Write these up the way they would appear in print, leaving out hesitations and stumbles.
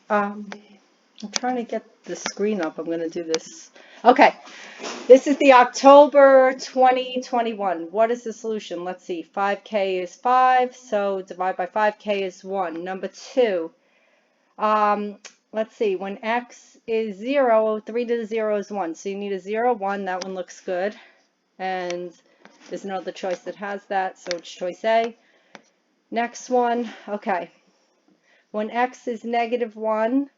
I'm trying to get the screen up. I'm going to do this. Okay, this is the October 2021. What is the solution? Let's see. 5k is 5, so divide by 5k is 1. Number 2, let's see. When x is 0, 3 to the 0 is 1. So you need a 0, 1. That one looks good. And there's no other choice that has that, so it's choice A. Next one, okay. When x is negative 1,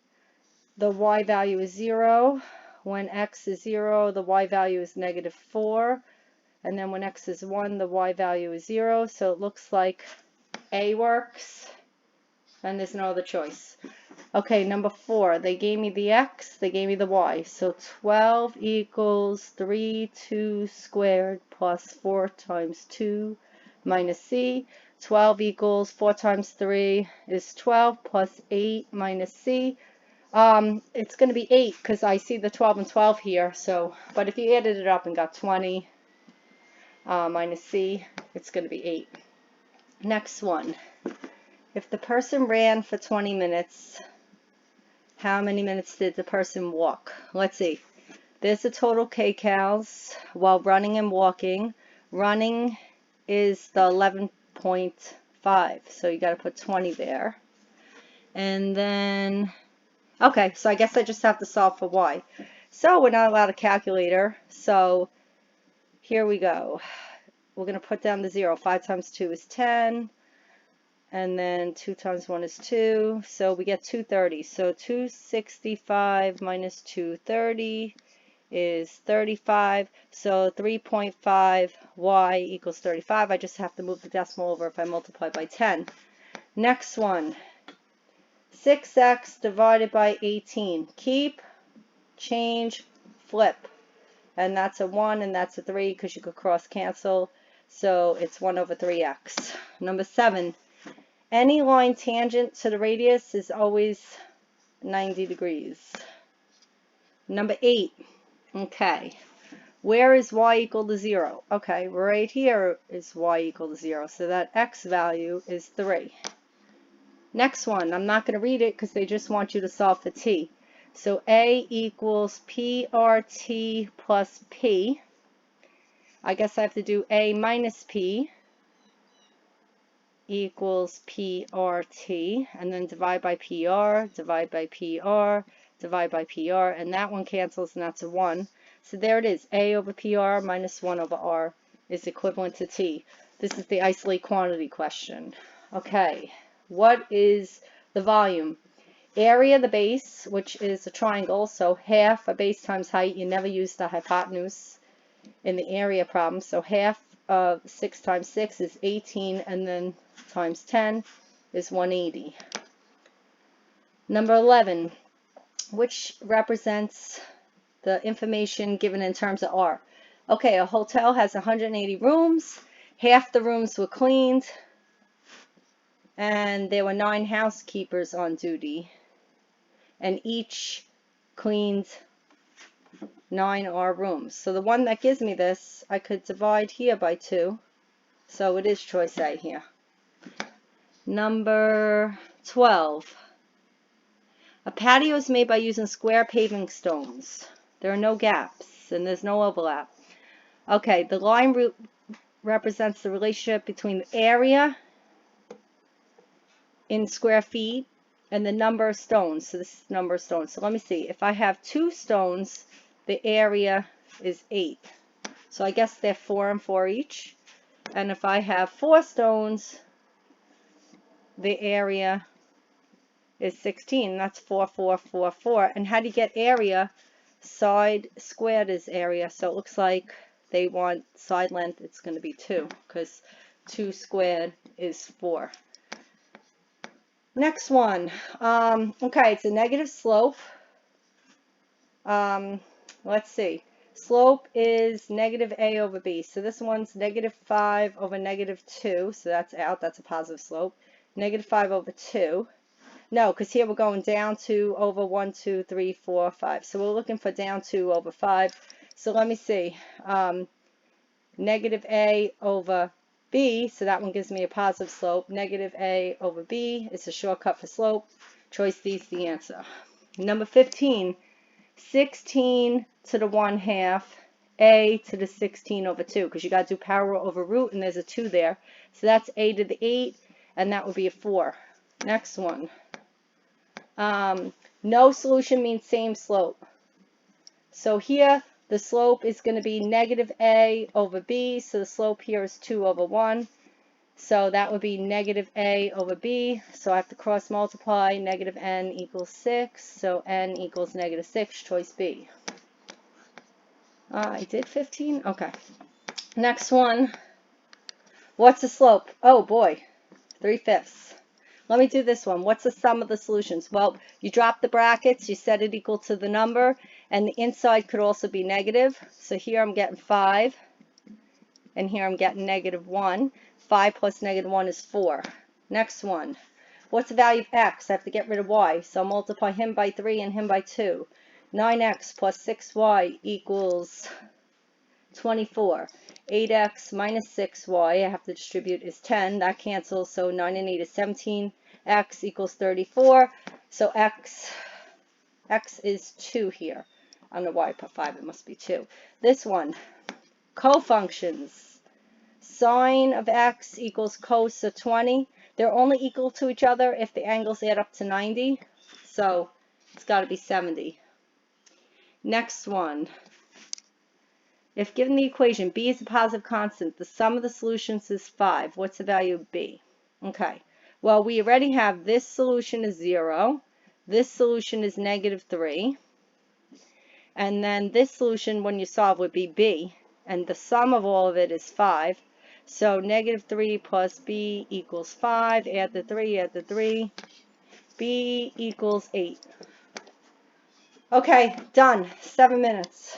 the y value is 0. When x is 0, the y value is negative 4. And then when x is 1, the y value is 0. So it looks like A works, and there's no other choice. Okay, number 4, they gave me the x, they gave me the y. So 12 equals 2 squared plus 4 times 2 minus c. 12 equals 4 times 3 is 12 plus 8 minus c. It's going to be 8 because I see the 12 and 12 here. So, but if you added it up and got 20 minus c, it's going to be 8. Next one. If the person ran for 20 minutes, how many minutes did the person walk? Let's see. There's the total kcals while running and walking. Running is the 11.5, so you got to put 20 there. And then, okay, so I guess I just have to solve for y. So we're not allowed a calculator, so here we go. We're going to put down the 0. 5 times 2 is 10. And then 2 times 1 is 2, so we get 230. So 265 minus 230 is 35. So 3.5 y equals 35. I just have to move the decimal over if I multiply by 10. Next one, 6x divided by 18. Keep, change, flip. And that's a 1 and that's a 3 because you could cross cancel. So it's 1 over 3x. Number 7. Any line tangent to the radius is always 90 degrees. Number 8. Okay. Where is y equal to 0? Okay, right here is y equal to 0. So that x value is 3. Next one. I'm not going to read it because they just want you to solve for t. So a equals PRT plus p. I guess I have to do a minus p equals PRT, and then divide by PR, divide by PR, divide by PR, and that one cancels, and that's a 1. So there it is. A over PR minus 1 over R is equivalent to T. This is the isolate quantity question. Okay, what is the volume? Area of the base, which is a triangle, so half a base times height. You never use the hypotenuse in the area problem, so half of 6 times 6 is 18, and then times 10 is 180. Number 11, which represents the information given in terms of R. Okay, a hotel has 180 rooms. Half the rooms were cleaned, and there were 9 housekeepers on duty, and each cleaned 9 R rooms. So the one that gives me this, I could divide here by 2. So it is choice A here. Number 12. A patio is made by using square paving stones. There are no gaps and there's no overlap. Okay, the line represents the relationship between the area in square feet and the number of stones. So this is the number of stones. So let me see. If I have 2 stones, the area is 8. So I guess they're 4 and 4 each. And if I have 4 stones, the area is 16. That's 4, 4, 4, 4. And how do you get area? Side squared is area. So it looks like they want side length. It's going to be 2 because 2 squared is 4. Next one. Okay, it's a negative slope. Let's see. Slope is negative a over b. So this one's negative 5 over negative 2. So that's out. That's a positive slope. Negative 5 over 2. No, because here we're going down 2 over 1, 2, 3, 4, 5. So we're looking for down 2 over 5. So let me see. Negative a over b. So that one gives me a positive slope. Negative a over b is a shortcut for slope. Choice D is the answer. Number 15, 16 to the 1/2, a to the 16 over 2, because you got to do power over root, and there's a 2 there. So that's a to the 8, and that would be a 4. Next one. No solution means same slope. So here, the slope is going to be negative a over b, so the slope here is 2 over 1. So that would be negative a over b, so I have to cross multiply, negative n equals 6, so n equals negative 6, choice B. I did 15? Okay. Next one. What's the slope? Oh boy, 3/5. Let me do this one. What's the sum of the solutions? Well, you drop the brackets, you set it equal to the number, and the inside could also be negative. So here I'm getting 5, and here I'm getting negative 1. 5 plus negative 1 is 4. Next one. What's the value of x? I have to get rid of y, so I'll multiply him by 3 and him by 2. 9x plus 6y equals 24. 8x minus 6y, I have to distribute, is 10. That cancels, so 9 and 8 is 17. X equals 34. So x is 2 here. I don't know why I put 5, it must be 2. This one, cofunctions. Sine of x equals cos of 20. They're only equal to each other if the angles add up to 90. So it's got to be 70. Next one. If given the equation b is a positive constant, the sum of the solutions is 5. What's the value of b? Okay. Well, we already have this solution is 0. This solution is negative 3. And then this solution, when you solve, would be b. And the sum of all of it is 5. So negative 3 plus b equals 5. Add the 3, add the 3. B equals 8. Okay, done. 7 minutes.